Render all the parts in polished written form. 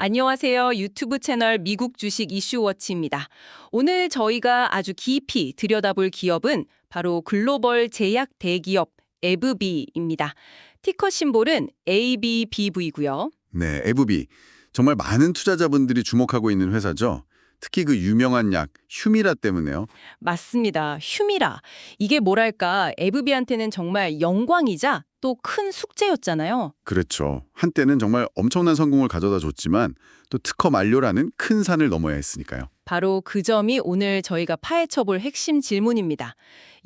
안녕하세요. 유튜브 채널 미국 주식 이슈워치입니다. 오늘 저희가 아주 깊이 들여다볼 기업은 바로 글로벌 제약 대기업 에브비입니다. 티커 심볼은 ABBV고요. 네, 에브비. 정말 많은 투자자분들이 주목하고 있는 회사죠. 특히 그 유명한 약 휴미라 때문에요. 맞습니다. 휴미라. 이게 뭐랄까 에브비한테는 정말 영광이자 또 큰 숙제였잖아요. 그렇죠. 한때는 정말 엄청난 성공을 가져다 줬지만 또 특허 만료라는 큰 산을 넘어야 했으니까요. 바로 그 점이 오늘 저희가 파헤쳐볼 핵심 질문입니다.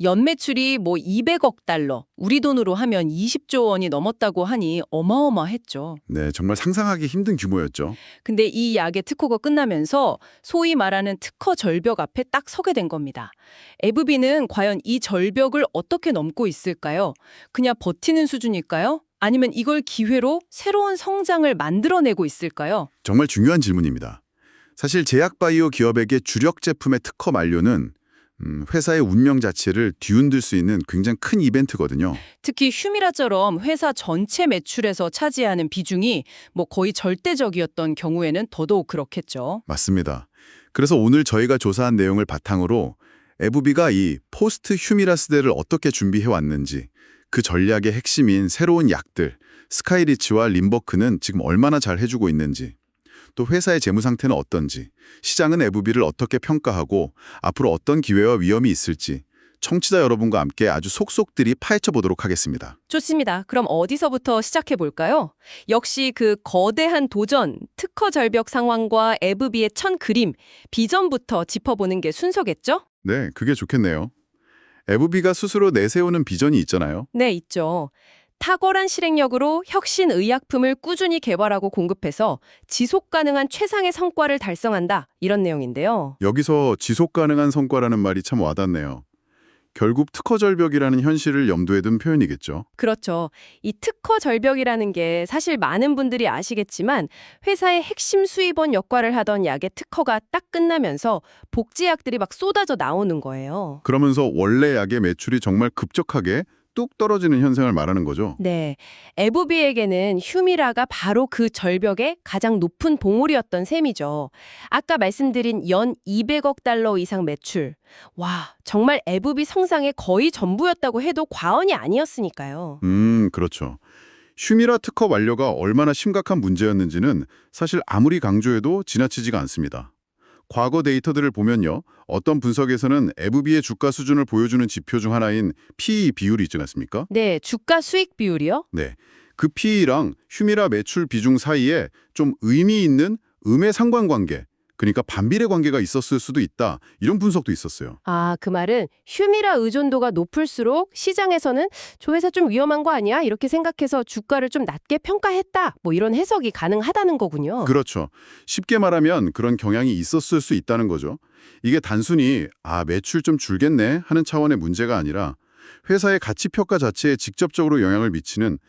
연매출이 200억 달러, 우리 돈으로 하면 20조 원이 넘었다고 하니 어마어마했죠. 네, 정말 상상하기 힘든 규모였죠. 근데 이 약의 특허가 끝나면서 소위 말하는 특허 절벽 앞에 딱 서게 된 겁니다. 에브비는 과연 이 절벽을 어떻게 넘고 있을까요? 그냥 버티는 수준일까요? 아니면 이걸 기회로 새로운 성장을 만들어내고 있을까요? 정말 중요한 질문입니다. 사실 제약 바이오 기업에게 주력 제품의 특허 만료는 회사의 운명 자체를 뒤흔들 수 있는 굉장히 큰 이벤트거든요. 특히 휴미라처럼 회사 전체 매출에서 차지하는 비중이 거의 절대적이었던 경우에는 더더욱 그렇겠죠. 맞습니다. 그래서 오늘 저희가 조사한 내용을 바탕으로 에브비가 이 포스트 휴미라 시대를 어떻게 준비해 왔는지, 그 전략의 핵심인 새로운 약들, 스카이리치와 림버크는 지금 얼마나 잘 해주고 있는지, 또 회사의 재무 상태는 어떤지, 시장은 에브비를 어떻게 평가하고 앞으로 어떤 기회와 위험이 있을지 청취자 여러분과 함께 아주 속속들이 파헤쳐 보도록 하겠습니다. 좋습니다. 그럼 어디서부터 시작해 볼까요? 역시 그 거대한 도전, 특허 절벽 상황과 에브비의 천 그림, 비전부터 짚어보는 게 순서겠죠? 네, 그게 좋겠네요. 에브비가 스스로 내세우는 비전이 있잖아요. 네, 있죠. 탁월한 실행력으로 혁신 의약품을 꾸준히 개발하고 공급해서 지속 가능한 최상의 성과를 달성한다. 이런 내용인데요. 여기서 지속 가능한 성과라는 말이 참 와닿네요. 결국 특허 절벽이라는 현실을 염두에 둔 표현이겠죠. 그렇죠. 이 특허 절벽이라는 게 사실 많은 분들이 아시겠지만 회사의 핵심 수입원 역할을 하던 약의 특허가 딱 끝나면서 복제약들이 막 쏟아져 나오는 거예요. 그러면서 원래 약의 매출이 정말 급격하게 뚝 떨어지는 현상을 말하는 거죠. 네, 에브비에게는 휴미라가 바로 그 절벽의 가장 높은 봉우리였던 셈이죠. 아까 말씀드린 연 200억 달러 이상 매출. 와, 정말 에브비 성장의 거의 전부였다고 해도 과언이 아니었으니까요. 그렇죠. 휴미라 특허 완료가 얼마나 심각한 문제였는지는 사실 아무리 강조해도 지나치지가 않습니다. 과거 데이터들을 보면요. 어떤 분석에서는 에브비의 주가 수준을 보여주는 지표 중 하나인 PE 비율이 있지 않습니까? 네, 주가 수익 비율이요? 네. 그 PE랑 휴미라 매출 비중 사이에 좀 의미 있는 음의 상관관계, 그러니까 반비례 관계가 있었을 수도 있다. 이런 분석도 있었어요. 아, 그 말은 휴미라 의존도가 높을수록 시장에서는 저 회사 좀 위험한 거 아니야? 이렇게 생각해서 주가를 좀 낮게 평가했다. 이런 해석이 가능하다는 거군요. 그렇죠. 쉽게 말하면 그런 경향이 있었을 수 있다는 거죠. 이게 단순히 매출 좀 줄겠네 하는 차원의 문제가 아니라 회사의 가치 평가 자체에 직접적으로 영향을 미치는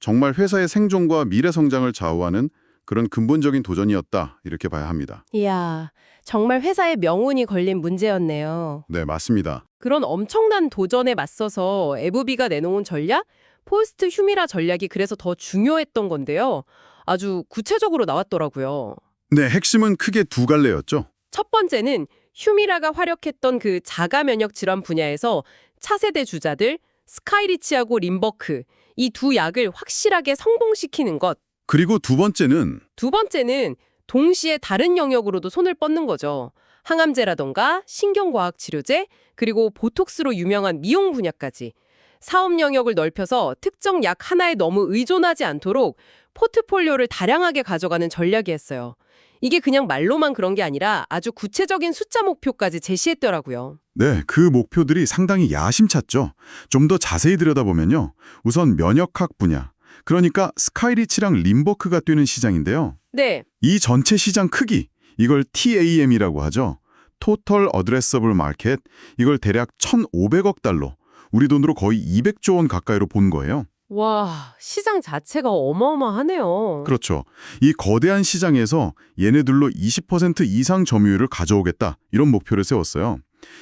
정말 회사의 생존과 미래 성장을 좌우하는 그런 근본적인 도전이었다 이렇게 봐야 합니다. 이야, 정말 회사의 명운이 걸린 문제였네요. 네, 맞습니다. 그런 엄청난 도전에 맞서서 에브비가 내놓은 전략? 포스트 휴미라 전략이 그래서 더 중요했던 건데요. 아주 구체적으로 나왔더라고요. 네, 핵심은 크게 두 갈래였죠. 첫 번째는 휴미라가 활약했던 그 자가 면역 질환 분야에서 차세대 주자들 스카이리치하고 림버크 이 두 약을 확실하게 성공시키는 것. 그리고 두 번째는 동시에 다른 영역으로도 손을 뻗는 거죠. 항암제라던가 신경과학 치료제, 그리고 보톡스로 유명한 미용 분야까지. 사업 영역을 넓혀서 특정 약 하나에 너무 의존하지 않도록 포트폴리오를 다양하게 가져가는 전략이었어요. 이게 그냥 말로만 그런 게 아니라 아주 구체적인 숫자 목표까지 제시했더라고요. 네, 그 목표들이 상당히 야심찼죠. 좀 더 자세히 들여다보면요. 우선 면역학 분야, 그러니까 스카이리치랑 림버크가 뛰는 시장인데요. 네. 이 전체 시장 크기, 이걸 TAM이라고 하죠. Total Addressable Market, 이걸 대략 1,500억 달러, 우리 돈으로 거의 200조 원 가까이로 본 거예요. 와, 시장 자체가 어마어마하네요. 그렇죠. 이 거대한 시장에서 얘네들로 20% 이상 점유율을 가져오겠다, 이런 목표를 세웠어요.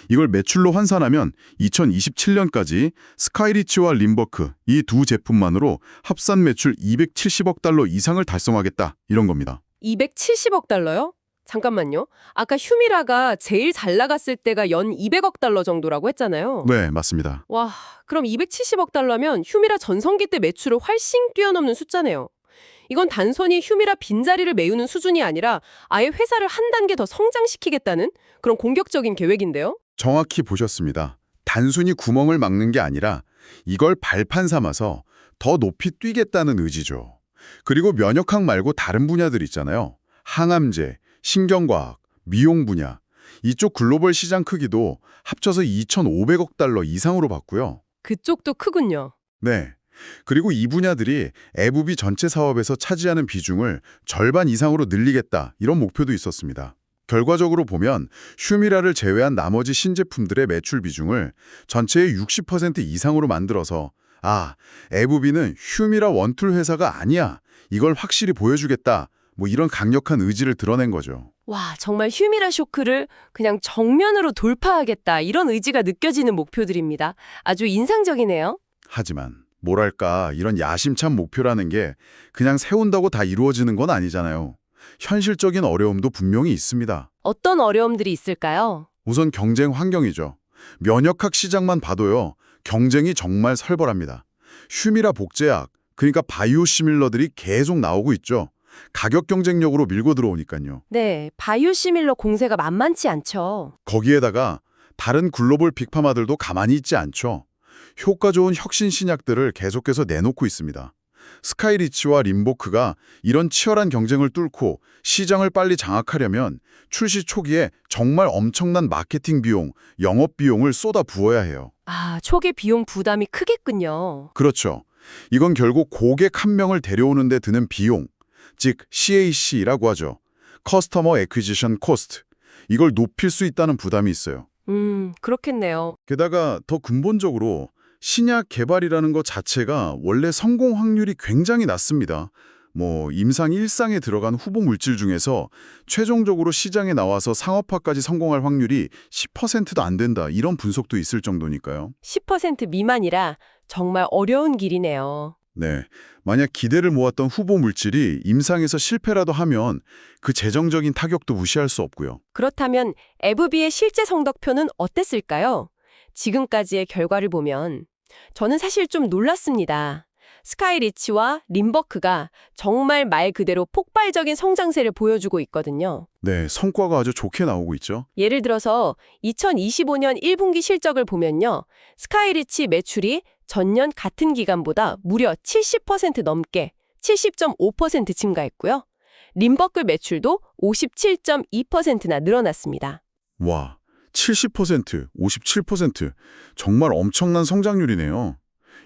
이걸 매출로 환산하면 2027년까지 스카이리치와 림버크 이 두 제품만으로 합산 매출 270억 달러 이상을 달성하겠다 이런 겁니다. 270억 달러요? 잠깐만요. 아까 휴미라가 제일 잘 나갔을 때가 연 200억 달러 정도라고 했잖아요. 네, 맞습니다. 와, 그럼 270억 달러면 휴미라 전성기 때 매출을 훨씬 뛰어넘는 숫자네요. 이건 단순히 휴미라 빈자리를 메우는 수준이 아니라 아예 회사를 한 단계 더 성장시키겠다는 그런 공격적인 계획인데요. 정확히 보셨습니다. 단순히 구멍을 막는 게 아니라 이걸 발판 삼아서 더 높이 뛰겠다는 의지죠. 그리고 면역학 말고 다른 분야들 있잖아요. 항암제, 신경과학, 미용 분야. 이쪽 글로벌 시장 크기도 합쳐서 2,500억 달러 이상으로 봤고요. 그쪽도 크군요. 네. 그리고 이 분야들이 애부비 전체 사업에서 차지하는 비중을 절반 이상으로 늘리겠다 이런 목표도 있었습니다. 결과적으로 보면 휴미라를 제외한 나머지 신제품들의 매출 비중을 전체의 60% 이상으로 만들어서 애부비는 휴미라 원툴 회사가 아니야. 이걸 확실히 보여주겠다. 뭐 이런 강력한 의지를 드러낸 거죠. 와, 정말 휴미라 쇼크를 그냥 정면으로 돌파하겠다 이런 의지가 느껴지는 목표들입니다. 아주 인상적이네요. 하지만 뭐랄까 이런 야심찬 목표라는 게 그냥 세운다고 다 이루어지는 건 아니잖아요. 현실적인 어려움도 분명히 있습니다. 어떤 어려움들이 있을까요? 우선 경쟁 환경이죠. 면역학 시장만 봐도요. 경쟁이 정말 살벌합니다. 휴미라 복제약, 그러니까 바이오시밀러들이 계속 나오고 있죠. 가격 경쟁력으로 밀고 들어오니까요. 네, 바이오시밀러 공세가 만만치 않죠. 거기에다가 다른 글로벌 빅파마들도 가만히 있지 않죠. 효과 좋은 혁신 신약들을 계속해서 내놓고 있습니다. 스카이리치와 림보크가 이런 치열한 경쟁을 뚫고 시장을 빨리 장악하려면 출시 초기에 정말 엄청난 마케팅 비용, 영업 비용을 쏟아 부어야 해요. 아, 초기 비용 부담이 크겠군요. 그렇죠. 이건 결국 고객 한 명을 데려오는 데 드는 비용, 즉 CAC라고 하죠. 커스터머 애퀴지션 코스트. 이걸 높일 수 있다는 부담이 있어요. 그렇겠네요. 게다가 더 근본적으로 신약 개발이라는 것 자체가 원래 성공 확률이 굉장히 낮습니다. 임상 1상에 들어간 후보 물질 중에서 최종적으로 시장에 나와서 상업화까지 성공할 확률이 10%도 안 된다. 이런 분석도 있을 정도니까요. 10% 미만이라 정말 어려운 길이네요. 네, 만약 기대를 모았던 후보 물질이 임상에서 실패라도 하면 그 재정적인 타격도 무시할 수 없고요. 그렇다면 애브비의 실제 성적표는 어땠을까요? 지금까지의 결과를 보면 저는 사실 좀 놀랐습니다. 스카이리치와 림버크가 정말 말 그대로 폭발적인 성장세를 보여주고 있거든요. 네, 성과가 아주 좋게 나오고 있죠. 예를 들어서 2025년 1분기 실적을 보면요. 스카이리치 매출이 전년 같은 기간보다 무려 70% 넘게 70.5% 증가했고요. 림버클 매출도 57.2%나 늘어났습니다. 와, 70%, 57%. 정말 엄청난 성장률이네요.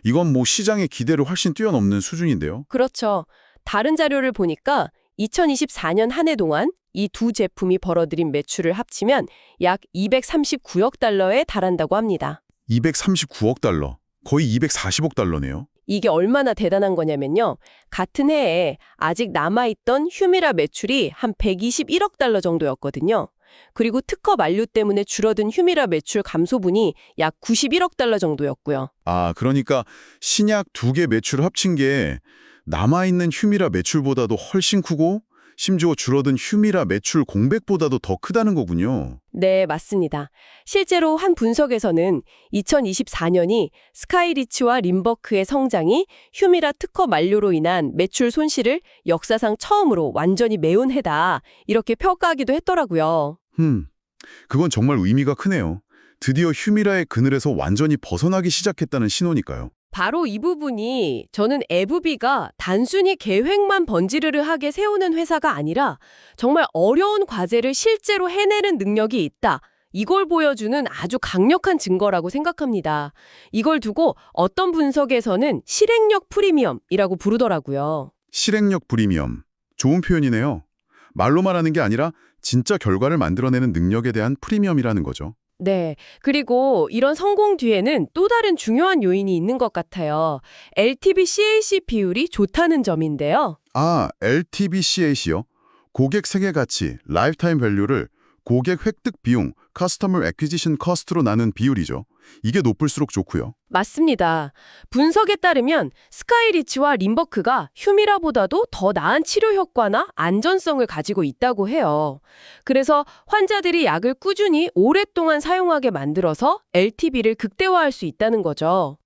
이건 시장의 기대를 훨씬 뛰어넘는 수준인데요. 그렇죠. 다른 자료를 보니까 2024년 한 해 동안 이 두 제품이 벌어들인 매출을 합치면 약 239억 달러에 달한다고 합니다. 239억 달러, 거의 240억 달러네요. 이게 얼마나 대단한 거냐면요. 같은 해에 아직 남아있던 휴미라 매출이 한 121억 달러 정도였거든요. 그리고 특허 만료 때문에 줄어든 휴미라 매출 감소분이 약 91억 달러 정도였고요. 그러니까 신약 두 개 매출을 합친 게 남아있는 휴미라 매출보다도 훨씬 크고 심지어 줄어든 휴미라 매출 공백보다도 더 크다는 거군요. 네, 맞습니다. 실제로 한 분석에서는 2024년이 스카이리치와 림버크의 성장이 휴미라 특허 만료로 인한 매출 손실을 역사상 처음으로 완전히 메운 해다. 이렇게 평가하기도 했더라고요. 그건 정말 의미가 크네요. 드디어 휴미라의 그늘에서 완전히 벗어나기 시작했다는 신호니까요. 바로 이 부분이 저는 애부비가 단순히 계획만 번지르르하게 세우는 회사가 아니라 정말 어려운 과제를 실제로 해내는 능력이 있다. 이걸 보여주는 아주 강력한 증거라고 생각합니다. 이걸 두고 어떤 분석에서는 실행력 프리미엄이라고 부르더라고요. 실행력 프리미엄. 좋은 표현이네요. 말로만 하는 게 아니라 진짜 결과를 만들어내는 능력에 대한 프리미엄이라는 거죠. 네. 그리고 이런 성공 뒤에는 또 다른 중요한 요인이 있는 것 같아요. LTV/CAC 비율이 좋다는 점인데요. LTV/CAC요? 고객 생애 가치, 라이프타임 밸류를 고객 획득 비용, 커스터머 애퀴지션 커스트로 나눈 비율이죠. 이게 높을수록 좋고요. 맞습니다. 분석에 따르면 스카이리치와 림버크가 휴미라보다도 더 나은 치료 효과나 안전성을 가지고 있다고 해요. 그래서 환자들이 약을 꾸준히 오랫동안 사용하게 만들어서 LTV를 극대화할 수 있다는 거죠.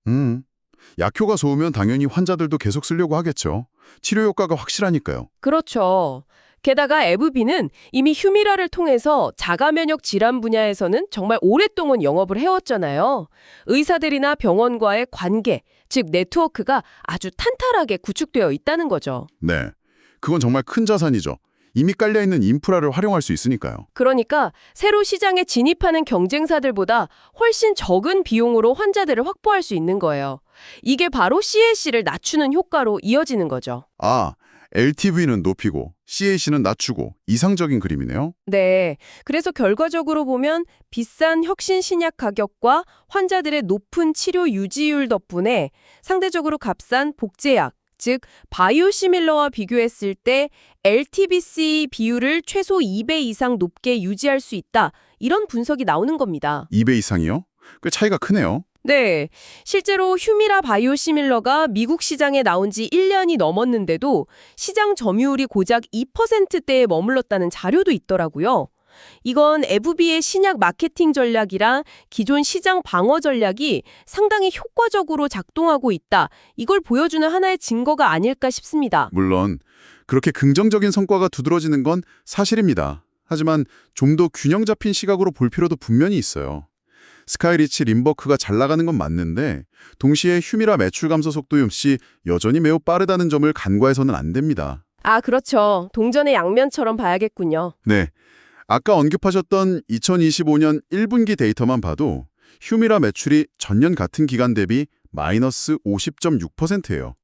약효가 좋으면 당연히 환자들도 계속 쓰려고 하겠죠. 치료 효과가 확실하니까요. 그렇죠. 게다가 에브비는 이미 휴미라를 통해서 자가면역 질환 분야에서는 정말 오랫동안 영업을 해왔잖아요. 의사들이나 병원과의 관계, 즉 네트워크가 아주 탄탄하게 구축되어 있다는 거죠. 네. 그건 정말 큰 자산이죠. 이미 깔려있는 인프라를 활용할 수 있으니까요. 그러니까 새로 시장에 진입하는 경쟁사들보다 훨씬 적은 비용으로 환자들을 확보할 수 있는 거예요. 이게 바로 CAC를 낮추는 효과로 이어지는 거죠. LTV는 높이고 CAC는 낮추고 이상적인 그림이네요. 네. 그래서 결과적으로 보면 비싼 혁신 신약 가격과 환자들의 높은 치료 유지율 덕분에 상대적으로 값싼 복제약, 즉 바이오시밀러와 비교했을 때 LTVC 비율을 최소 2배 이상 높게 유지할 수 있다. 이런 분석이 나오는 겁니다. 2배 이상이요? 꽤 차이가 크네요. 네. 실제로 휴미라 바이오시밀러가 미국 시장에 나온 지 1년이 넘었는데도 시장 점유율이 고작 2%대에 머물렀다는 자료도 있더라고요. 이건 에브비의 신약 마케팅 전략이랑 기존 시장 방어 전략이 상당히 효과적으로 작동하고 있다. 이걸 보여주는 하나의 증거가 아닐까 싶습니다. 물론 그렇게 긍정적인 성과가 두드러지는 건 사실입니다. 하지만 좀 더 균형 잡힌 시각으로 볼 필요도 분명히 있어요. 스카이리치, 림버크가 잘 나가는 건 맞는데 동시에 휴미라 매출 감소 속도 역시 여전히 매우 빠르다는 점을 간과해서는 안 됩니다. 그렇죠. 동전의 양면처럼 봐야겠군요. 네. 아까 언급하셨던 2025년 1분기 데이터만 봐도 휴미라 매출이 전년 같은 기간 대비 마이너스 50.6%예요.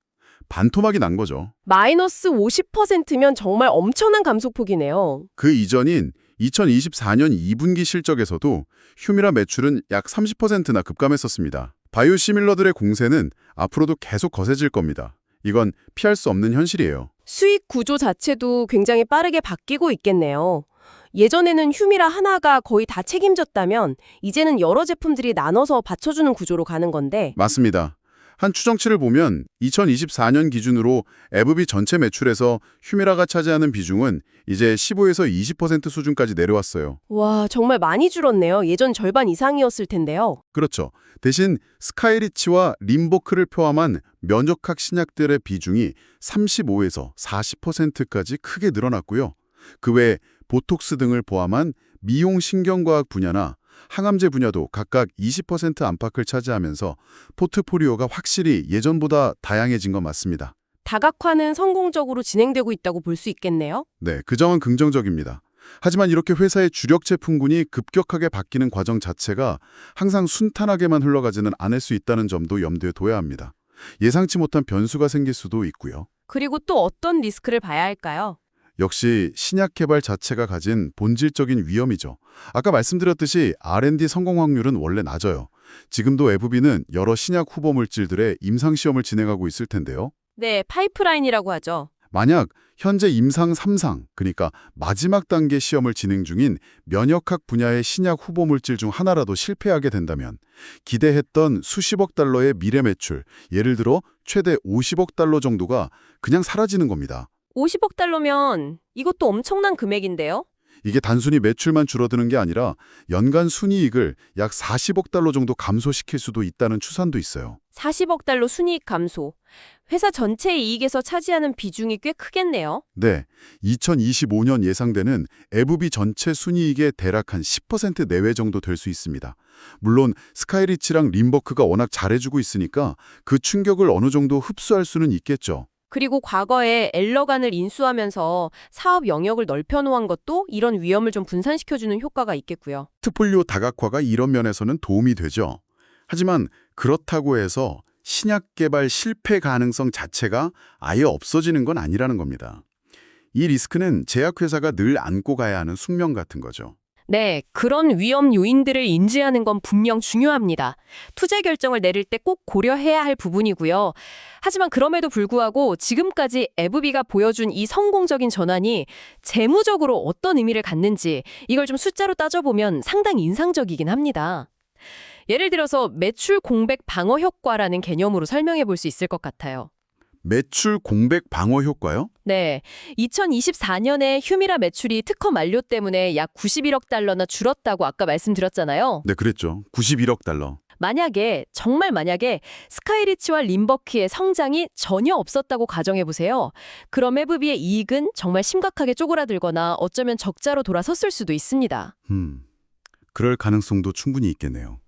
반토막이 난 거죠. 마이너스 50%면 정말 엄청난 감소폭이네요. 그 이전인 2024년 2분기 실적에서도 휴미라 매출은 약 30%나 급감했었습니다. 바이오시밀러들의 공세는 앞으로도 계속 거세질 겁니다. 이건 피할 수 없는 현실이에요. 수익 구조 자체도 굉장히 빠르게 바뀌고 있겠네요. 예전에는 휴미라 하나가 거의 다 책임졌다면 이제는 여러 제품들이 나눠서 받쳐주는 구조로 가는 건데 맞습니다. 한 추정치를 보면 2024년 기준으로 에브비 전체 매출에서 휴미라가 차지하는 비중은 이제 15에서 20% 수준까지 내려왔어요. 와, 정말 많이 줄었네요. 예전 절반 이상이었을 텐데요. 그렇죠. 대신 스카이리치와 림버크를 포함한 면역학 신약들의 비중이 35에서 40%까지 크게 늘어났고요. 그 외에 보톡스 등을 포함한 미용 신경과학 분야나 항암제 분야도 각각 20% 안팎을 차지하면서 포트포리오가 확실히 예전보다 다양해진 건 맞습니다. 다각화는 성공적으로 진행되고 있다고 볼 수 있겠네요. 네, 그 점은 긍정적입니다. 하지만 이렇게 회사의 주력 제품군이 급격하게 바뀌는 과정 자체가 항상 순탄하게만 흘러가지는 않을 수 있다는 점도 염두에 둬야 합니다. 예상치 못한 변수가 생길 수도 있고요. 그리고 또 어떤 리스크를 봐야 할까요? 역시 신약 개발 자체가 가진 본질적인 위험이죠. 아까 말씀드렸듯이 R&D 성공 확률은 원래 낮아요. 지금도 에브비는 여러 신약 후보 물질들의 임상시험을 진행하고 있을 텐데요. 네, 파이프라인이라고 하죠. 만약 현재 임상 3상, 그러니까 마지막 단계 시험을 진행 중인 면역학 분야의 신약 후보 물질 중 하나라도 실패하게 된다면 기대했던 수십억 달러의 미래 매출, 예를 들어 최대 50억 달러 정도가 그냥 사라지는 겁니다. 50억 달러면 이것도 엄청난 금액인데요? 이게 단순히 매출만 줄어드는 게 아니라 연간 순이익을 약 40억 달러 정도 감소시킬 수도 있다는 추산도 있어요. 40억 달러 순이익 감소. 회사 전체 이익에서 차지하는 비중이 꽤 크겠네요. 네, 2025년 예상되는 에브비 전체 순이익의 대략 한 10% 내외 정도 될 수 있습니다. 물론 스카이리치랑 림버크가 워낙 잘해주고 있으니까 그 충격을 어느 정도 흡수할 수는 있겠죠. 그리고 과거에 엘러간을 인수하면서 사업 영역을 넓혀놓은 것도 이런 위험을 좀 분산시켜주는 효과가 있겠고요. 포트폴리오 다각화가 이런 면에서는 도움이 되죠. 하지만 그렇다고 해서 신약 개발 실패 가능성 자체가 아예 없어지는 건 아니라는 겁니다. 이 리스크는 제약회사가 늘 안고 가야 하는 숙명 같은 거죠. 네, 그런 위험 요인들을 인지하는 건 분명 중요합니다. 투자 결정을 내릴 때 꼭 고려해야 할 부분이고요. 하지만 그럼에도 불구하고 지금까지 에브비가 보여준 이 성공적인 전환이 재무적으로 어떤 의미를 갖는지 이걸 좀 숫자로 따져보면 상당히 인상적이긴 합니다. 예를 들어서 매출 공백 방어 효과라는 개념으로 설명해 볼 수 있을 것 같아요. 매출 공백 방어 효과요? 네, 2024년에 휴미라 매출이 특허 만료 때문에 약 91억 달러나 줄었다고 아까 말씀드렸잖아요. 네, 그랬죠. 91억 달러. 정말 만약에 스카이리치와 림버크의 성장이 전혀 없었다고 가정해 보세요. 그럼 에브비의 이익은 정말 심각하게 쪼그라들거나 어쩌면 적자로 돌아섰을 수도 있습니다. 그럴 가능성도 충분히 있겠네요.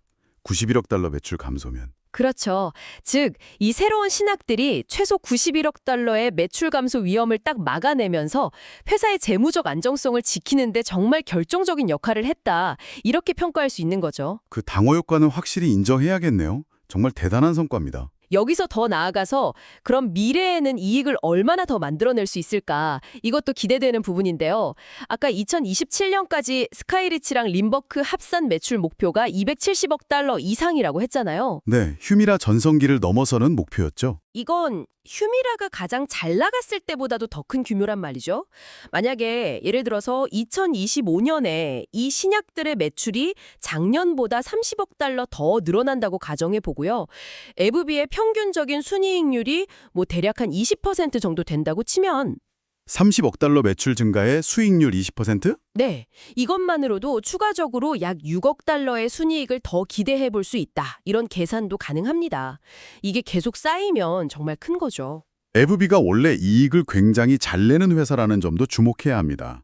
91억 달러 매출 감소면. 그렇죠. 즉, 이 새로운 신약들이 최소 91억 달러의 매출 감소 위험을 딱 막아내면서 회사의 재무적 안정성을 지키는데 정말 결정적인 역할을 했다. 이렇게 평가할 수 있는 거죠. 그 방어 효과는 확실히 인정해야겠네요. 정말 대단한 성과입니다. 여기서 더 나아가서 그럼 미래에는 이익을 얼마나 더 만들어낼 수 있을까? 이것도 기대되는 부분인데요. 아까 2027년까지 스카이리치랑 림버크 합산 매출 목표가 270억 달러 이상이라고 했잖아요. 네, 휴미라 전성기를 넘어서는 목표였죠. 이건 휴미라가 가장 잘 나갔을 때보다도 더 큰 규모란 말이죠. 만약에 예를 들어서 2025년에 이 신약들의 매출이 작년보다 30억 달러 더 늘어난다고 가정해 보고요. 에브비의 평균적인 순이익률이 대략 한 20% 정도 된다고 치면 30억 달러 매출 증가에 수익률 20%? 네, 이것만으로도 추가적으로 약 6억 달러의 순이익을 더 기대해 볼 수 있다. 이런 계산도 가능합니다. 이게 계속 쌓이면 정말 큰 거죠. 에브비가 원래 이익을 굉장히 잘 내는 회사라는 점도 주목해야 합니다.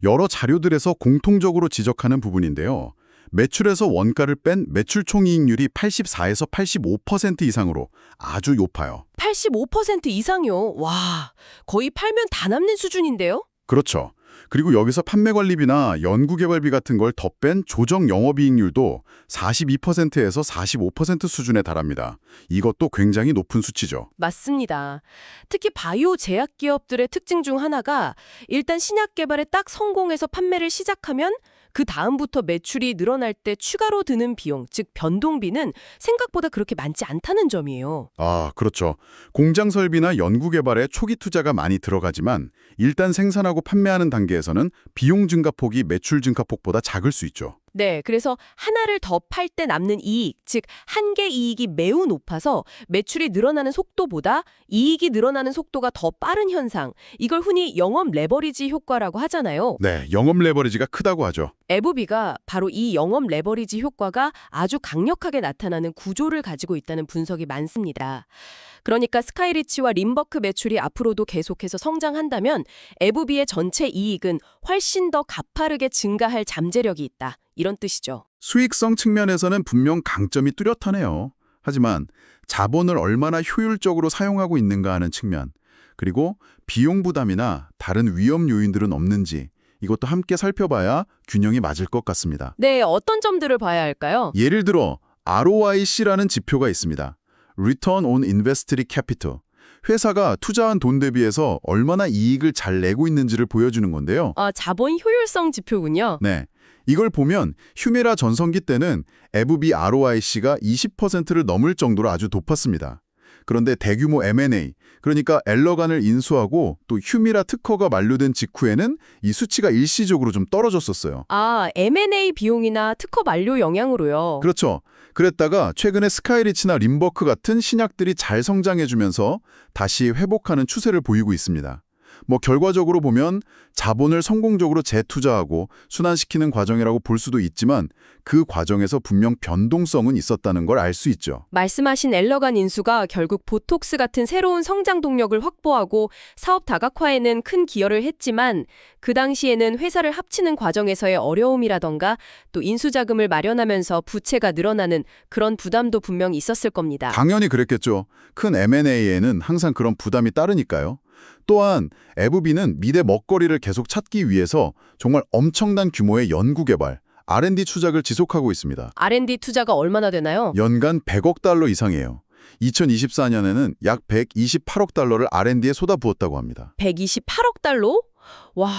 여러 자료들에서 공통적으로 지적하는 부분인데요. 매출에서 원가를 뺀 매출 총이익률이 84에서 85% 이상으로 아주 높아요. 85% 이상이요? 와, 거의 팔면 다 남는 수준인데요? 그렇죠. 그리고 여기서 판매관리비나 연구개발비 같은 걸 더 뺀 조정 영업이익률도 42%에서 45% 수준에 달합니다. 이것도 굉장히 높은 수치죠. 맞습니다. 특히 바이오 제약 기업들의 특징 중 하나가 일단 신약 개발에 딱 성공해서 판매를 시작하면 그 다음부터 매출이 늘어날 때 추가로 드는 비용, 즉 변동비는 생각보다 그렇게 많지 않다는 점이에요. 아, 그렇죠. 공장 설비나 연구개발에 초기 투자가 많이 들어가지만 일단 생산하고 판매하는 단계에서는 비용 증가폭이 매출 증가폭보다 작을 수 있죠. 네, 그래서 하나를 더 팔 때 남는 이익, 즉 한계 이익이 매우 높아서 매출이 늘어나는 속도보다 이익이 늘어나는 속도가 더 빠른 현상, 이걸 흔히 영업 레버리지 효과라고 하잖아요. 네, 영업 레버리지가 크다고 하죠. 에브비가 바로 이 영업 레버리지 효과가 아주 강력하게 나타나는 구조를 가지고 있다는 분석이 많습니다. 그러니까 스카이리치와 림버크 매출이 앞으로도 계속해서 성장한다면 에브비의 전체 이익은 훨씬 더 가파르게 증가할 잠재력이 있다. 이런 뜻이죠. 수익성 측면에서는 분명 강점이 뚜렷하네요. 하지만 자본을 얼마나 효율적으로 사용하고 있는가 하는 측면, 그리고 비용 부담이나 다른 위험 요인들은 없는지 이것도 함께 살펴봐야 균형이 맞을 것 같습니다. 네, 어떤 점들을 봐야 할까요? 예를 들어 ROIC라는 지표가 있습니다. Return on Invested Capital. 회사가 투자한 돈 대비해서 얼마나 이익을 잘 내고 있는지를 보여주는 건데요. 자본 효율성 지표군요. 네. 이걸 보면 휴미라 전성기 때는 에브비 ROIC가 20%를 넘을 정도로 아주 높았습니다. 그런데 대규모 M&A, 그러니까 엘러간을 인수하고 또 휴미라 특허가 만료된 직후에는 이 수치가 일시적으로 좀 떨어졌었어요. M&A 비용이나 특허 만료 영향으로요. 그렇죠. 그랬다가 최근에 스카이리치나 림버크 같은 신약들이 잘 성장해주면서 다시 회복하는 추세를 보이고 있습니다. 결과적으로 보면 자본을 성공적으로 재투자하고 순환시키는 과정이라고 볼 수도 있지만 그 과정에서 분명 변동성은 있었다는 걸 알 수 있죠. 말씀하신 엘러간 인수가 결국 보톡스 같은 새로운 성장 동력을 확보하고 사업 다각화에는 큰 기여를 했지만 그 당시에는 회사를 합치는 과정에서의 어려움이라던가 또 인수 자금을 마련하면서 부채가 늘어나는 그런 부담도 분명 있었을 겁니다. 당연히 그랬겠죠. 큰 M&A에는 항상 그런 부담이 따르니까요. 또한 에브비는 미래 먹거리를 계속 찾기 위해서 정말 엄청난 규모의 연구개발, R&D 투자를 지속하고 있습니다. R&D 투자가 얼마나 되나요? 연간 100억 달러 이상이에요. 2024년에는 약 128억 달러를 R&D에 쏟아부었다고 합니다. 128억 달러? 와,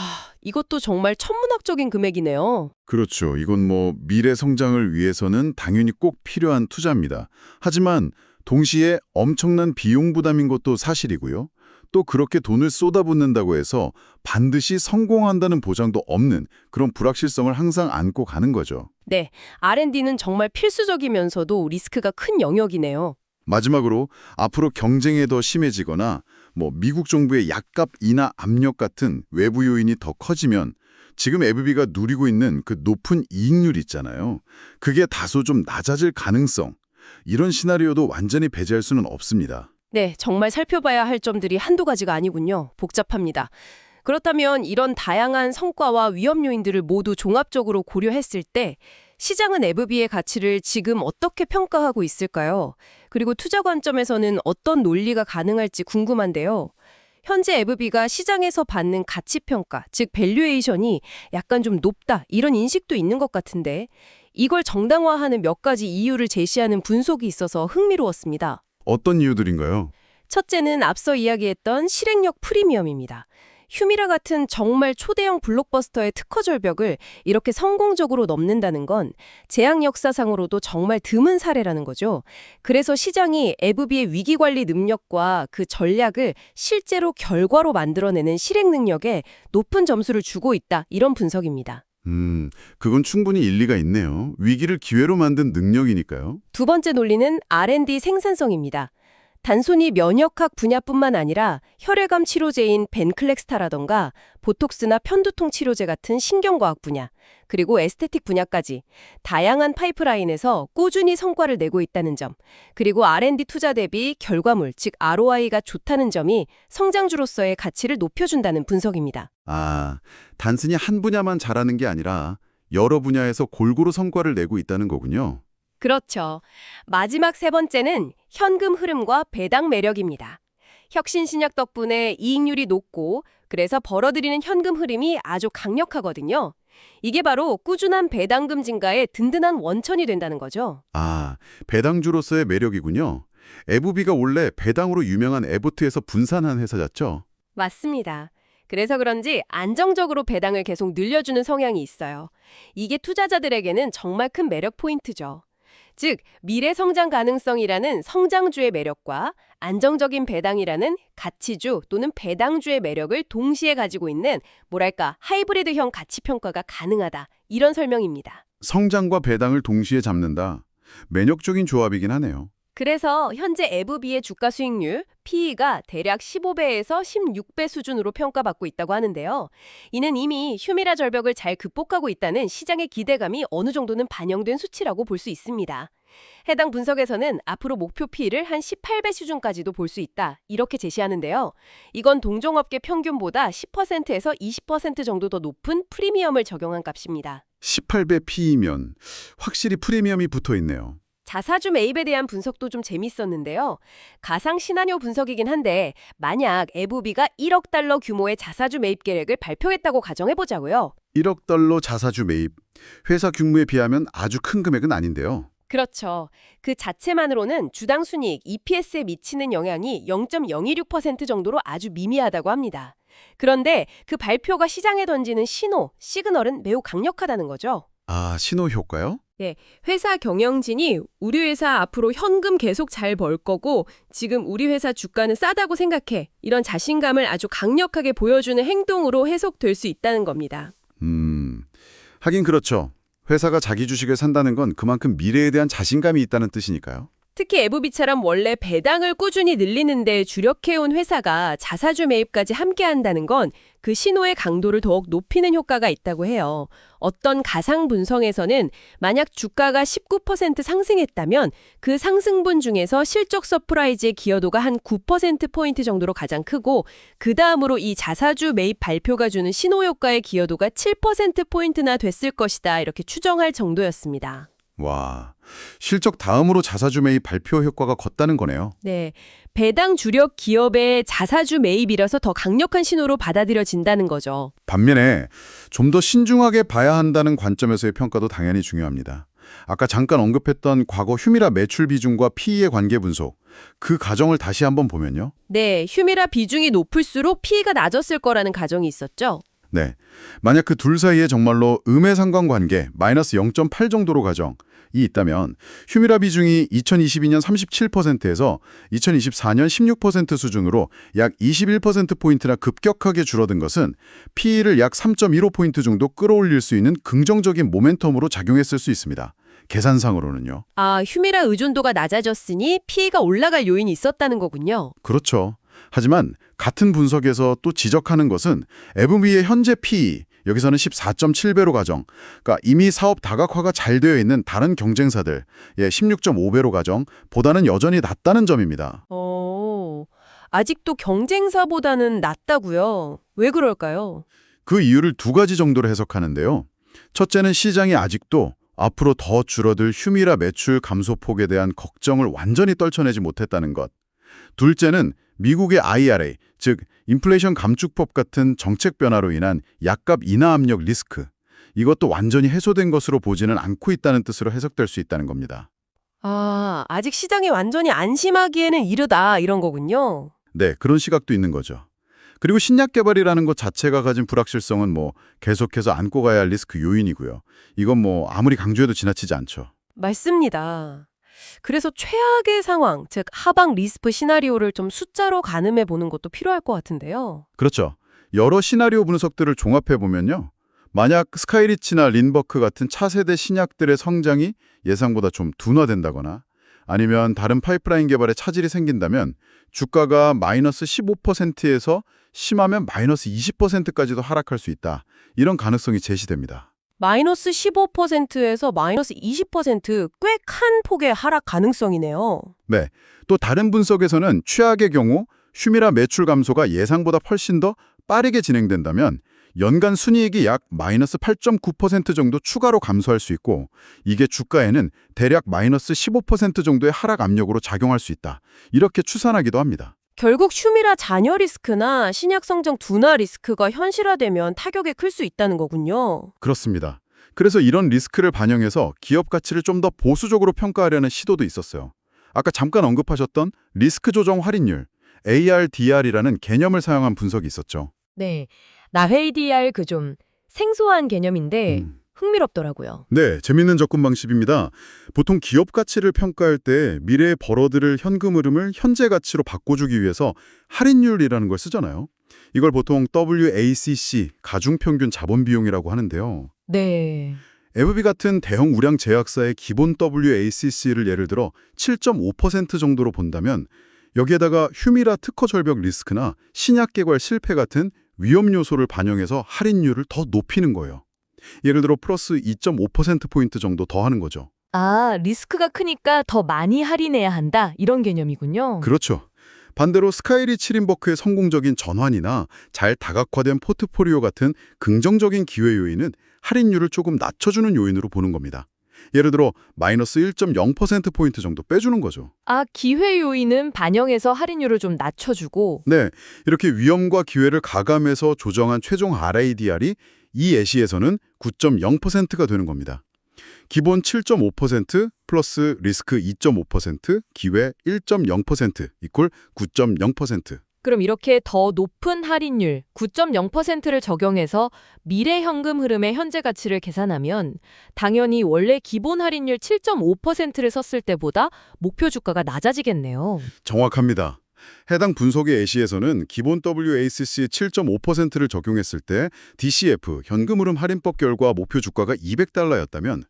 이것도 정말 천문학적인 금액이네요. 그렇죠. 이건 미래 성장을 위해서는 당연히 꼭 필요한 투자입니다. 하지만 동시에 엄청난 비용 부담인 것도 사실이고요. 또 그렇게 돈을 쏟아붓는다고 해서 반드시 성공한다는 보장도 없는 그런 불확실성을 항상 안고 가는 거죠. 네, R&D는 정말 필수적이면서도 리스크가 큰 영역이네요. 마지막으로 앞으로 경쟁이 더 심해지거나 미국 정부의 약값 인하 압력 같은 외부 요인이 더 커지면 지금 에브비가 누리고 있는 그 높은 이익률 있잖아요. 그게 다소 좀 낮아질 가능성. 이런 시나리오도 완전히 배제할 수는 없습니다. 네, 정말 살펴봐야 할 점들이 한두 가지가 아니군요. 복잡합니다. 그렇다면 이런 다양한 성과와 위험 요인들을 모두 종합적으로 고려했을 때 시장은 에브비의 가치를 지금 어떻게 평가하고 있을까요? 그리고 투자 관점에서는 어떤 논리가 가능할지 궁금한데요. 현재 에브비가 시장에서 받는 가치 평가, 즉 밸류에이션이 약간 좀 높다 이런 인식도 있는 것 같은데 이걸 정당화하는 몇 가지 이유를 제시하는 분석이 있어서 흥미로웠습니다. 어떤 이유들인가요? 첫째는 앞서 이야기했던 실행력 프리미엄입니다. 휴미라 같은 정말 초대형 블록버스터의 특허 절벽을 이렇게 성공적으로 넘는다는 건 제약 역사상으로도 정말 드문 사례라는 거죠. 그래서 시장이 에브비의 위기관리 능력과 그 전략을 실제로 결과로 만들어내는 실행 능력에 높은 점수를 주고 있다. 이런 분석입니다. 그건 충분히 일리가 있네요. 위기를 기회로 만든 능력이니까요. 두 번째 논리는 R&D 생산성입니다. 단순히 면역학 분야뿐만 아니라 혈액암 치료제인 벤클렉스타라던가 보톡스나 편두통 치료제 같은 신경과학 분야, 그리고 에스테틱 분야까지 다양한 파이프라인에서 꾸준히 성과를 내고 있다는 점, 그리고 R&D 투자 대비 결과물, 즉 ROI가 좋다는 점이 성장주로서의 가치를 높여준다는 분석입니다. 단순히 한 분야만 잘하는 게 아니라 여러 분야에서 골고루 성과를 내고 있다는 거군요. 그렇죠. 마지막 세 번째는 현금 흐름과 배당 매력입니다. 혁신 신약 덕분에 이익률이 높고 그래서 벌어들이는 현금 흐름이 아주 강력하거든요. 이게 바로 꾸준한 배당금 증가의 든든한 원천이 된다는 거죠. 배당주로서의 매력이군요. 에브비가 원래 배당으로 유명한 에보트에서 분산한 회사였죠? 맞습니다. 그래서 그런지 안정적으로 배당을 계속 늘려주는 성향이 있어요. 이게 투자자들에게는 정말 큰 매력 포인트죠. 즉, 미래 성장 가능성이라는 성장주의 매력과 안정적인 배당이라는 가치주 또는 배당주의 매력을 동시에 가지고 있는 하이브리드형 가치 평가가 가능하다. 이런 설명입니다. 성장과 배당을 동시에 잡는다. 매력적인 조합이긴 하네요. 그래서 현재 에브비의 주가 수익률, PE가 대략 15배에서 16배 수준으로 평가받고 있다고 하는데요. 이는 이미 휴미라 절벽을 잘 극복하고 있다는 시장의 기대감이 어느 정도는 반영된 수치라고 볼 수 있습니다. 해당 분석에서는 앞으로 목표 PE를 한 18배 수준까지도 볼 수 있다. 이렇게 제시하는데요. 이건 동종업계 평균보다 10%에서 20% 정도 더 높은 프리미엄을 적용한 값입니다. 18배 P이면 확실히 프리미엄이 붙어 있네요. 자사주 매입에 대한 분석도 좀 재밌었는데요. 가상 시나리오 분석이긴 한데 만약 에브비가 1억 달러 규모의 자사주 매입 계획을 발표했다고 가정해보자고요. 1억 달러 자사주 매입. 회사 규모에 비하면 아주 큰 금액은 아닌데요. 그렇죠. 그 자체만으로는 주당 순이익, EPS에 미치는 영향이 0.026% 정도로 아주 미미하다고 합니다. 그런데 그 발표가 시장에 던지는 시그널은 매우 강력하다는 거죠. 신호 효과요? 네, 회사 경영진이 우리 회사 앞으로 현금 계속 잘 벌 거고 지금 우리 회사 주가는 싸다고 생각해. 이런 자신감을 아주 강력하게 보여주는 행동으로 해석될 수 있다는 겁니다. 하긴 그렇죠. 회사가 자기 주식을 산다는 건 그만큼 미래에 대한 자신감이 있다는 뜻이니까요. 특히 에브비처럼 원래 배당을 꾸준히 늘리는 데 주력해온 회사가 자사주 매입까지 함께한다는 건 그 신호의 강도를 더욱 높이는 효과가 있다고 해요. 어떤 가상 분석에서는 만약 주가가 19% 상승했다면 그 상승분 중에서 실적 서프라이즈의 기여도가 한 9%포인트 정도로 가장 크고 그 다음으로 이 자사주 매입 발표가 주는 신호 효과의 기여도가 7%포인트나 됐을 것이다. 이렇게 추정할 정도였습니다. 와, 실적 다음으로 자사주 매입 발표 효과가 컸다는 거네요. 네, 배당 주력 기업의 자사주 매입이라서 더 강력한 신호로 받아들여진다는 거죠. 반면에 좀 더 신중하게 봐야 한다는 관점에서의 평가도 당연히 중요합니다. 아까 잠깐 언급했던 과거 휴미라 매출 비중과 PE의 관계 분석, 그 가정을 다시 한번 보면요. 네, 휴미라 비중이 높을수록 PE가 낮았을 거라는 가정이 있었죠. 네. 만약 그 둘 사이에 정말로 음의 상관관계 마이너스 0.8 정도로 가정이 있다면 휴미라 비중이 2022년 37%에서 2024년 16% 수준으로 약 21%포인트나 급격하게 줄어든 것은 P를 약 3.15포인트 정도 끌어올릴 수 있는 긍정적인 모멘텀으로 작용했을 수 있습니다. 계산상으로는요. 아, 휴미라 의존도가 낮아졌으니 피해가 올라갈 요인이 있었다는 거군요. 그렇죠. 하지만 같은 분석에서 또 지적하는 것은 FB의 현재 PE, 여기서는 14.7배로 가정, 그러니까 이미 사업 다각화가 잘 되어 있는 다른 경쟁사들, 16.5배로 가정, 보다는 여전히 낮다는 점입니다. 아직도 경쟁사보다는 낮다고요. 왜 그럴까요? 그 이유를 두 가지 정도로 해석하는데요. 첫째는 시장이 아직도 앞으로 더 줄어들 휴미라 매출 감소폭에 대한 걱정을 완전히 떨쳐내지 못했다는 것. 둘째는 미국의 IRA, 즉 인플레이션 감축법 같은 정책 변화로 인한 약값 인하 압력 리스크. 이것도 완전히 해소된 것으로 보지는 않고 있다는 뜻으로 해석될 수 있다는 겁니다. 아, 아직 시장이 완전히 안심하기에는 이르다 이런 거군요. 네, 그런 시각도 있는 거죠. 그리고 신약 개발이라는 것 자체가 가진 불확실성은 계속해서 안고 가야 할 리스크 요인이고요. 이건 아무리 강조해도 지나치지 않죠. 맞습니다. 그래서 최악의 상황, 즉 하방 리스크 시나리오를 좀 숫자로 가늠해 보는 것도 필요할 것 같은데요. 그렇죠. 여러 시나리오 분석들을 종합해보면요. 만약 스카이리치나 린버크 같은 차세대 신약들의 성장이 예상보다 좀 둔화된다거나 아니면 다른 파이프라인 개발에 차질이 생긴다면 주가가 마이너스 15%에서 심하면 마이너스 20%까지도 하락할 수 있다. 이런 가능성이 제시됩니다. 마이너스 15%에서 마이너스 20% 꽤 큰 폭의 하락 가능성이네요. 네. 또 다른 분석에서는 최악의 경우 휴미라 매출 감소가 예상보다 훨씬 더 빠르게 진행된다면 연간 순이익이 약 마이너스 8.9% 정도 추가로 감소할 수 있고 이게 주가에는 대략 마이너스 15% 정도의 하락 압력으로 작용할 수 있다. 이렇게 추산하기도 합니다. 결국 휴미라 잔여 리스크나 신약 성장 둔화 리스크가 현실화되면 타격이 클 수 있다는 거군요. 그렇습니다. 그래서 이런 리스크를 반영해서 기업 가치를 좀 더 보수적으로 평가하려는 시도도 있었어요. 아까 잠깐 언급하셨던 리스크 조정 할인율, ARDR이라는 개념을 사용한 분석이 있었죠. 네, 나회DR 그 좀 생소한 개념인데 흥미롭더라고요. 네, 재밌는 접근 방식입니다. 보통 기업 가치를 평가할 때 미래에 벌어들일 현금 흐름을 현재 가치로 바꿔주기 위해서 할인율이라는 걸 쓰잖아요. 이걸 보통 WACC, 가중평균 자본 비용이라고 하는데요. 네. FB 같은 대형 우량 제약사의 기본 WACC를 예를 들어 7.5% 정도로 본다면 여기에다가 휴미라 특허 절벽 리스크나 신약 개발 실패 같은 위험 요소를 반영해서 할인율을 더 높이는 거예요. 예를 들어 플러스 2.5%포인트 정도 더 하는 거죠. 아, 리스크가 크니까 더 많이 할인해야 한다 이런 개념이군요. 그렇죠. 반대로 스카이리치 린버크의 성공적인 전환이나 잘 다각화된 포트포리오 같은 긍정적인 기회 요인은 할인율을 조금 낮춰주는 요인으로 보는 겁니다. 예를 들어 마이너스 1.0%포인트 정도 빼주는 거죠. 아, 기회 요인은 반영해서 할인율을 좀 낮춰주고. 네, 이렇게 위험과 기회를 가감해서 조정한 최종 RADR이 이 예시에서는 9.0%가 되는 겁니다. 기본 7.5% 플러스 리스크 2.5% 기회 1.0% 이퀄 9.0%. 그럼 이렇게 더 높은 할인율 9.0%를 적용해서 미래 현금 흐름의 현재 가치를 계산하면 당연히 원래 기본 할인율 7.5%를 썼을 때보다 목표 주가가 낮아지겠네요. 정확합니다. 해당 분석의 예시에서는 기본 WACC의 7.5%를 적용했을 때 DCF, 현금흐름 할인법 결과 목표 주가가 $200였다면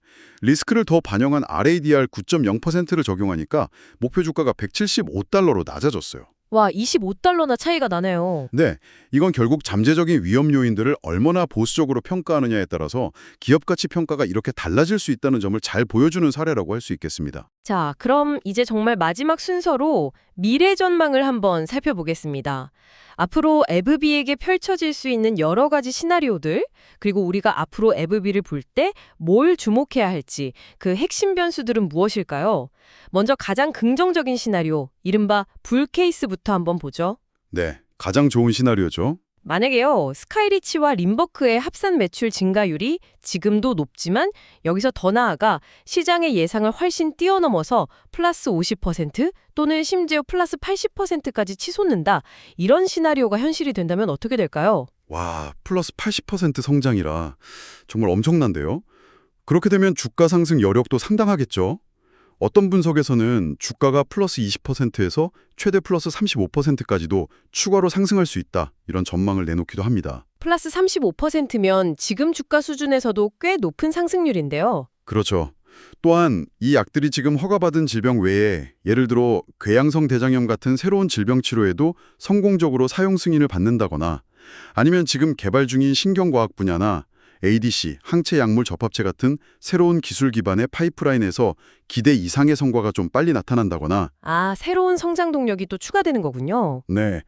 리스크를 더 반영한 RADR 9.0%를 적용하니까 목표 주가가 $175로 낮아졌어요. 와, $25나 차이가 나네요. 네, 이건 결국 잠재적인 위험 요인들을 얼마나 보수적으로 평가하느냐에 따라서 기업 가치 평가가 이렇게 달라질 수 있다는 점을 잘 보여주는 사례라고 할 수 있겠습니다. 자, 그럼 이제 정말 마지막 순서로 미래 전망을 한번 살펴보겠습니다. 앞으로 FB에게 펼쳐질 수 있는 여러 가지 시나리오들, 그리고 우리가 앞으로 FB를 볼 때 뭘 주목해야 할지 그 핵심 변수들은 무엇일까요? 먼저 가장 긍정적인 시나리오, 이른바 불 케이스부터 한번 보죠. 네, 가장 좋은 시나리오죠. 만약에요, 스카이리치와 린버크의 합산 매출 증가율이 지금도 높지만 여기서 더 나아가 시장의 예상을 훨씬 뛰어넘어서 플러스 50% 또는 심지어 플러스 80%까지 치솟는다. 이런 시나리오가 현실이 된다면 어떻게 될까요? 와, 플러스 80% 성장이라 정말 엄청난데요? 그렇게 되면 주가 상승 여력도 상당하겠죠? 어떤 분석에서는 주가가 플러스 20%에서 최대 플러스 35%까지도 추가로 상승할 수 있다, 이런 전망을 내놓기도 합니다. 플러스 35%면 지금 주가 수준에서도 꽤 높은 상승률인데요. 그렇죠. 또한 이 약들이 지금 허가받은 질병 외에 예를 들어 궤양성 대장염 같은 새로운 질병 치료에도 성공적으로 사용 승인을 받는다거나 아니면 지금 개발 중인 신경과학 분야나 ADC, 항체 약물 접합체 같은 새로운 기술 기반의 파이프라인에서 기대 이상의 성과가 좀 빨리 나타난다거나 아, 새로운 성장 동력이 또 추가되는 거군요. 네.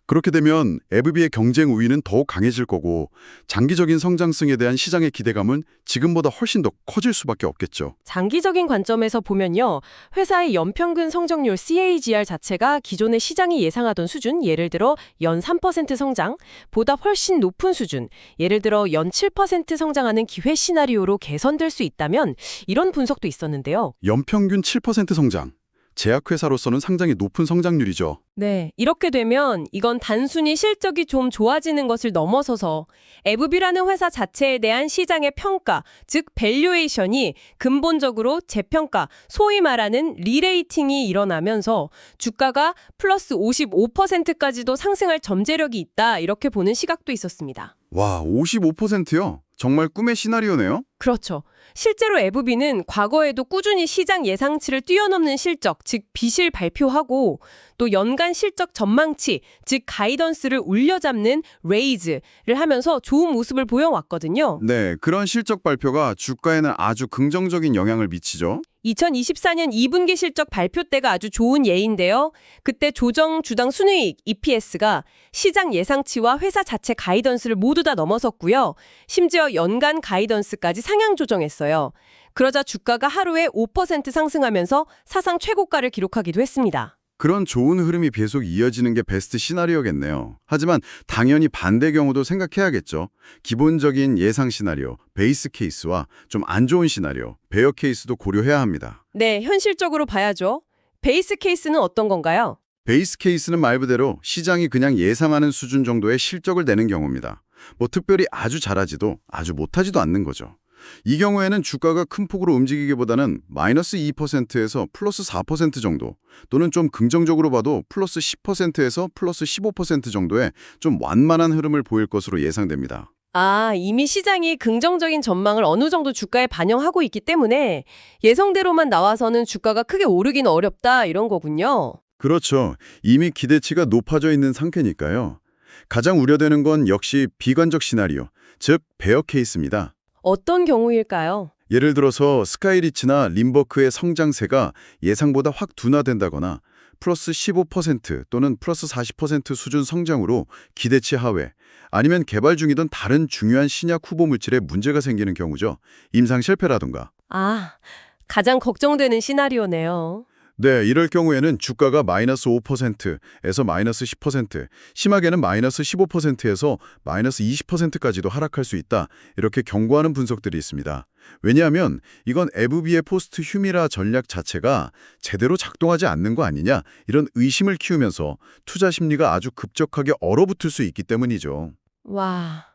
그렇게 되면 에브비의 경쟁 우위는 더욱 강해질 거고 장기적인 성장성에 대한 시장의 기대감은 지금보다 훨씬 더 커질 수밖에 없겠죠. 장기적인 관점에서 보면요. 회사의 연평균 성장률 CAGR 자체가 기존의 시장이 예상하던 수준, 예를 들어 연 3% 성장보다 훨씬 높은 수준, 예를 들어 연 7% 성장하는 기회 시나리오로 개선될 수 있다면 이런 분석도 있었는데요. 연평균 7% 성장. 제약회사로서는 상당히 높은 성장률이죠. 네, 이렇게 되면 이건 단순히 실적이 좀 좋아지는 것을 넘어서서 에브비라는 회사 자체에 대한 시장의 평가, 즉 밸류에이션이 근본적으로 재평가, 소위 말하는 리레이팅이 일어나면서 주가가 플러스 55%까지도 상승할 잠재력이 있다, 이렇게 보는 시각도 있었습니다. 와, 55%요? 정말 꿈의 시나리오네요? 그렇죠. 실제로 에브비는 과거에도 꾸준히 시장 예상치를 뛰어넘는 실적, 즉 빚을 발표하고 또 연간 실적 전망치, 즉 가이던스를 울려잡는 레이즈를 하면서 좋은 모습을 보여왔거든요. 네, 그런 실적 발표가 주가에는 아주 긍정적인 영향을 미치죠. 2024년 2분기 실적 발표 때가 아주 좋은 예인데요. 그때 조정 주당 순이익 EPS가 시장 예상치와 회사 자체 가이던스를 모두 다 넘어섰고요. 심지어 연간 가이던스까지 상향 조정했어요. 그러자 주가가 하루에 5% 상승하면서 사상 최고가를 기록하기도 했습니다. 그런 좋은 흐름이 계속 이어지는 게 베스트 시나리오겠네요. 하지만 당연히 반대 경우도 생각해야겠죠. 기본적인 예상 시나리오, 베이스 케이스와 좀 안 좋은 시나리오, 베어 케이스도 고려해야 합니다. 네, 현실적으로 봐야죠. 베이스 케이스는 어떤 건가요? 베이스 케이스는 말 그대로 시장이 그냥 예상하는 수준 정도의 실적을 내는 경우입니다. 뭐 특별히 아주 잘하지도 아주 못하지도 않는 거죠. 이 경우에는 주가가 큰 폭으로 움직이기보다는 마이너스 2%에서 플러스 4% 정도 또는 좀 긍정적으로 봐도 플러스 10%에서 플러스 15% 정도의 좀 완만한 흐름을 보일 것으로 예상됩니다. 아, 이미 시장이 긍정적인 전망을 어느 정도 주가에 반영하고 있기 때문에 예상대로만 나와서는 주가가 크게 오르긴 어렵다, 이런 거군요. 그렇죠. 이미 기대치가 높아져 있는 상태니까요. 가장 우려되는 건 역시 비관적 시나리오, 즉 베어 케이스입니다. 어떤 경우일까요? 예를 들어서 스카이리츠나 림버크의 성장세가 예상보다 확 둔화된다거나 플러스 15% 또는 플러스 40% 수준 성장으로 기대치 하회, 아니면 개발 중이던 다른 중요한 신약 후보 물질에 문제가 생기는 경우죠. 임상 실패라든가. 아, 가장 걱정되는 시나리오네요. 네, 이럴 경우에는 주가가 마이너스 5%에서 마이너스 10%, 심하게는 마이너스 15%에서 마이너스 20%까지도 하락할 수 있다. 이렇게 경고하는 분석들이 있습니다. 왜냐하면 이건 에브비의 포스트 휴미라 전략 자체가 제대로 작동하지 않는 거 아니냐, 이런 의심을 키우면서 투자 심리가 아주 급격하게 얼어붙을 수 있기 때문이죠. 와,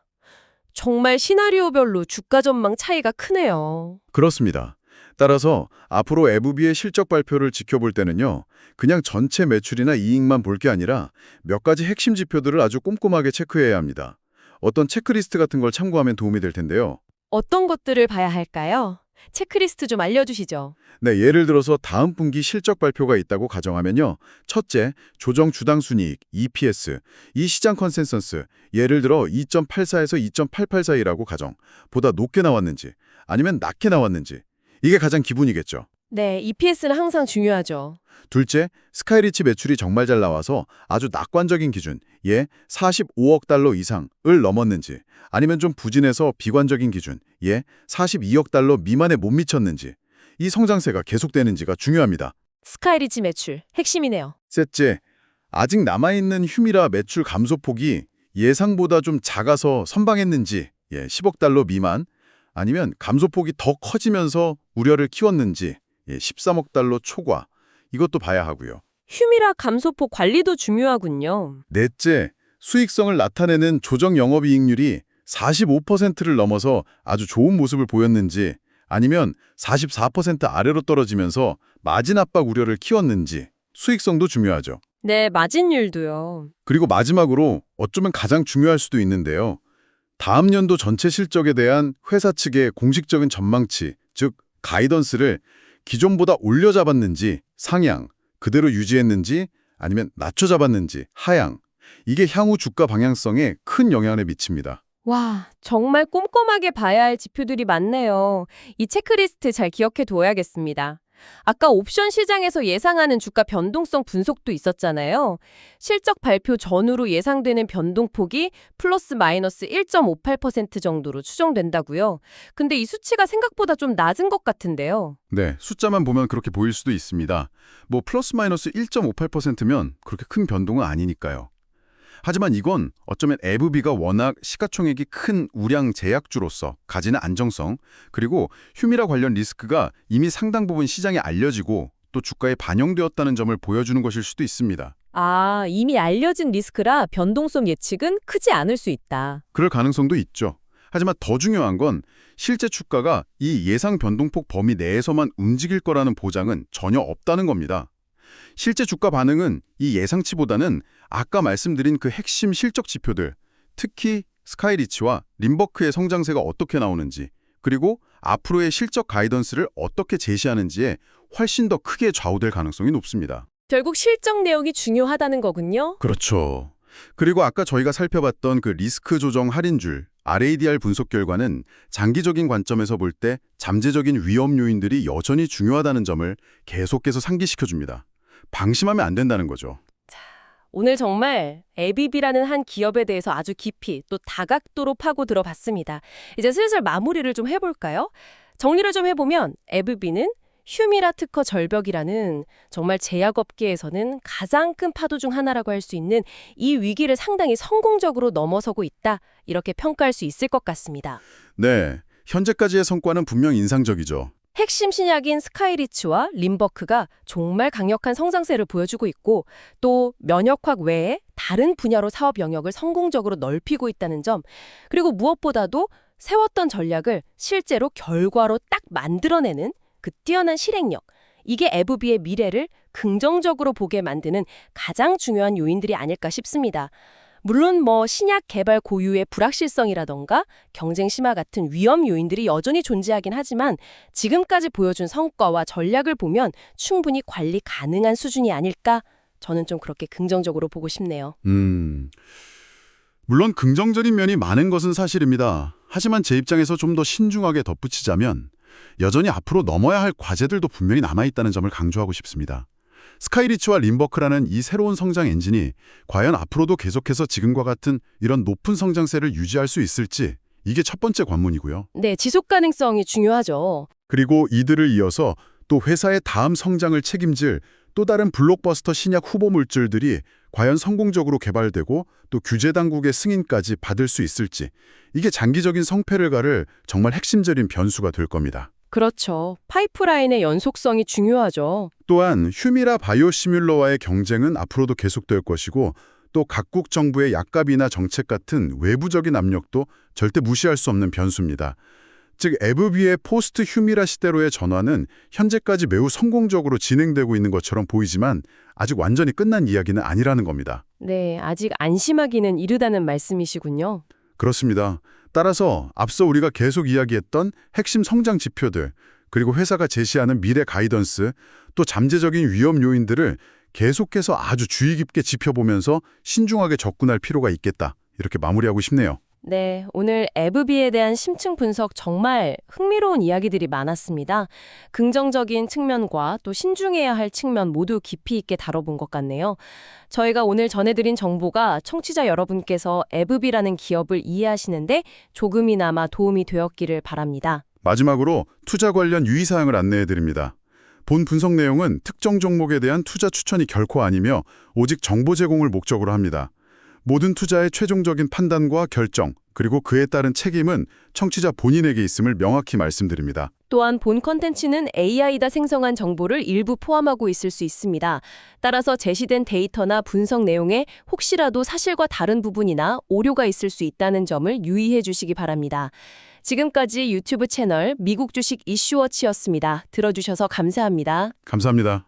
정말 시나리오별로 주가 전망 차이가 크네요. 그렇습니다. 따라서 앞으로 에브비의 실적 발표를 지켜볼 때는요, 그냥 전체 매출이나 이익만 볼 게 아니라 몇 가지 핵심 지표들을 아주 꼼꼼하게 체크해야 합니다. 어떤 체크리스트 같은 걸 참고하면 도움이 될 텐데요. 어떤 것들을 봐야 할까요? 체크리스트 좀 알려주시죠. 네, 예를 들어서 다음 분기 실적 발표가 있다고 가정하면요. 첫째, 조정 주당 순이익, EPS, 이 시장 컨센서스, 예를 들어 2.84에서 2.88 사이라고 가정, 보다 높게 나왔는지, 아니면 낮게 나왔는지, 이게 가장 기본이겠죠. 네, EPS는 항상 중요하죠. 둘째, 스카이리치 매출이 정말 잘 나와서 아주 낙관적인 기준, 45억 달러 이상을 넘었는지, 아니면 좀 부진해서 비관적인 기준, 42억 달러 미만에 못 미쳤는지, 이 성장세가 계속되는지가 중요합니다. 스카이리치 매출, 핵심이네요. 셋째, 아직 남아있는 휴미라 매출 감소폭이 예상보다 좀 작아서 선방했는지, 10억 달러 미만, 아니면 감소폭이 더 커지면서 우려를 키웠는지, 13억 달러 초과, 이것도 봐야 하고요. 휴미라 감소폭 관리도 중요하군요. 넷째, 수익성을 나타내는 조정 영업이익률이 45%를 넘어서 아주 좋은 모습을 보였는지 아니면 44% 아래로 떨어지면서 마진 압박 우려를 키웠는지 수익성도 중요하죠. 네, 마진율도요. 그리고 마지막으로 어쩌면 가장 중요할 수도 있는데요. 다음 연도 전체 실적에 대한 회사 측의 공식적인 전망치, 즉 가이던스를 기존보다 올려 잡았는지 상향, 그대로 유지했는지 아니면 낮춰 잡았는지 하향, 이게 향후 주가 방향성에 큰 영향을 미칩니다. 와, 정말 꼼꼼하게 봐야 할 지표들이 많네요. 이 체크리스트 잘 기억해 둬야겠습니다. 아까 옵션 시장에서 예상하는 주가 변동성 분석도 있었잖아요. 실적 발표 전후로 예상되는 변동폭이 플러스 마이너스 1.58% 정도로 추정된다고요. 근데 이 수치가 생각보다 좀 낮은 것 같은데요. 네, 숫자만 보면 그렇게 보일 수도 있습니다. 뭐 플러스 마이너스 1.58%면 그렇게 큰 변동은 아니니까요. 하지만 이건 어쩌면 에브비가 워낙 시가총액이 큰 우량 제약주로서 가지는 안정성, 그리고 휴미라 관련 리스크가 이미 상당 부분 시장에 알려지고 또 주가에 반영되었다는 점을 보여주는 것일 수도 있습니다. 아, 이미 알려진 리스크라 변동성 예측은 크지 않을 수 있다. 그럴 가능성도 있죠. 하지만 더 중요한 건 실제 주가가 이 예상 변동폭 범위 내에서만 움직일 거라는 보장은 전혀 없다는 겁니다. 실제 주가 반응은 이 예상치보다는 아까 말씀드린 그 핵심 실적 지표들, 특히 스카이리치와 림버크의 성장세가 어떻게 나오는지, 그리고 앞으로의 실적 가이던스를 어떻게 제시하는지에 훨씬 더 크게 좌우될 가능성이 높습니다. 결국 실적 내역이 중요하다는 거군요. 그렇죠. 그리고 아까 저희가 살펴봤던 그 리스크 조정 할인줄, RADR 분석 결과는 장기적인 관점에서 볼 때 잠재적인 위험 요인들이 여전히 중요하다는 점을 계속해서 상기시켜줍니다. 방심하면 안 된다는 거죠. 오늘 정말 에비비라는 한 기업에 대해서 아주 깊이 또 다각도로 파고 들어봤습니다. 이제 슬슬 마무리를 좀 해볼까요? 정리를 좀 해보면 에비비는 휴미라 특허 절벽이라는 정말 제약업계에서는 가장 큰 파도 중 하나라고 할 수 있는 이 위기를 상당히 성공적으로 넘어서고 있다. 이렇게 평가할 수 있을 것 같습니다. 네, 현재까지의 성과는 분명 인상적이죠. 핵심 신약인 스카이리치와 림버크가 정말 강력한 성장세를 보여주고 있고 또 면역학 외에 다른 분야로 사업 영역을 성공적으로 넓히고 있다는 점, 그리고 무엇보다도 세웠던 전략을 실제로 결과로 딱 만들어내는 그 뛰어난 실행력, 이게 에브비의 미래를 긍정적으로 보게 만드는 가장 중요한 요인들이 아닐까 싶습니다. 물론 신약 개발 고유의 불확실성이라던가 경쟁 심화 같은 위험 요인들이 여전히 존재하긴 하지만 지금까지 보여준 성과와 전략을 보면 충분히 관리 가능한 수준이 아닐까? 저는 좀 그렇게 긍정적으로 보고 싶네요. 물론 긍정적인 면이 많은 것은 사실입니다. 하지만 제 입장에서 좀 더 신중하게 덧붙이자면 여전히 앞으로 넘어야 할 과제들도 분명히 남아있다는 점을 강조하고 싶습니다. 스카이리치와 림버크라는 이 새로운 성장 엔진이 과연 앞으로도 계속해서 지금과 같은 이런 높은 성장세를 유지할 수 있을지, 이게 첫 번째 관문이고요. 네, 지속 가능성이 중요하죠. 그리고 이들을 이어서 또 회사의 다음 성장을 책임질 또 다른 블록버스터 신약 후보 물질들이 과연 성공적으로 개발되고 또 규제 당국의 승인까지 받을 수 있을지, 이게 장기적인 성패를 가를 정말 핵심적인 변수가 될 겁니다. 그렇죠. 파이프라인의 연속성이 중요하죠. 또한 휴미라 바이오시뮬러와의 경쟁은 앞으로도 계속될 것이고 또 각국 정부의 약값이나 정책 같은 외부적인 압력도 절대 무시할 수 없는 변수입니다. 즉 에브비의 포스트 휴미라 시대로의 전환은 현재까지 매우 성공적으로 진행되고 있는 것처럼 보이지만 아직 완전히 끝난 이야기는 아니라는 겁니다. 네, 아직 안심하기는 이르다는 말씀이시군요. 그렇습니다. 따라서 앞서 우리가 계속 이야기했던 핵심 성장 지표들, 그리고 회사가 제시하는 미래 가이던스, 또 잠재적인 위험 요인들을 계속해서 아주 주의 깊게 지켜보면서 신중하게 접근할 필요가 있겠다. 이렇게 마무리하고 싶네요. 네, 오늘 에브비에 대한 심층 분석 정말 흥미로운 이야기들이 많았습니다. 긍정적인 측면과 또 신중해야 할 측면 모두 깊이 있게 다뤄본 것 같네요. 저희가 오늘 전해드린 정보가 청취자 여러분께서 에브비라는 기업을 이해하시는데 조금이나마 도움이 되었기를 바랍니다. 마지막으로 투자 관련 유의사항을 안내해드립니다. 본 분석 내용은 특정 종목에 대한 투자 추천이 결코 아니며 오직 정보 제공을 목적으로 합니다. 모든 투자의 최종적인 판단과 결정, 그리고 그에 따른 책임은 청취자 본인에게 있음을 명확히 말씀드립니다. 또한 본 컨텐츠는 AI가 생성한 정보를 일부 포함하고 있을 수 있습니다. 따라서 제시된 데이터나 분석 내용에 혹시라도 사실과 다른 부분이나 오류가 있을 수 있다는 점을 유의해 주시기 바랍니다. 지금까지 유튜브 채널 미국 주식 이슈워치였습니다. 들어주셔서 감사합니다. 감사합니다.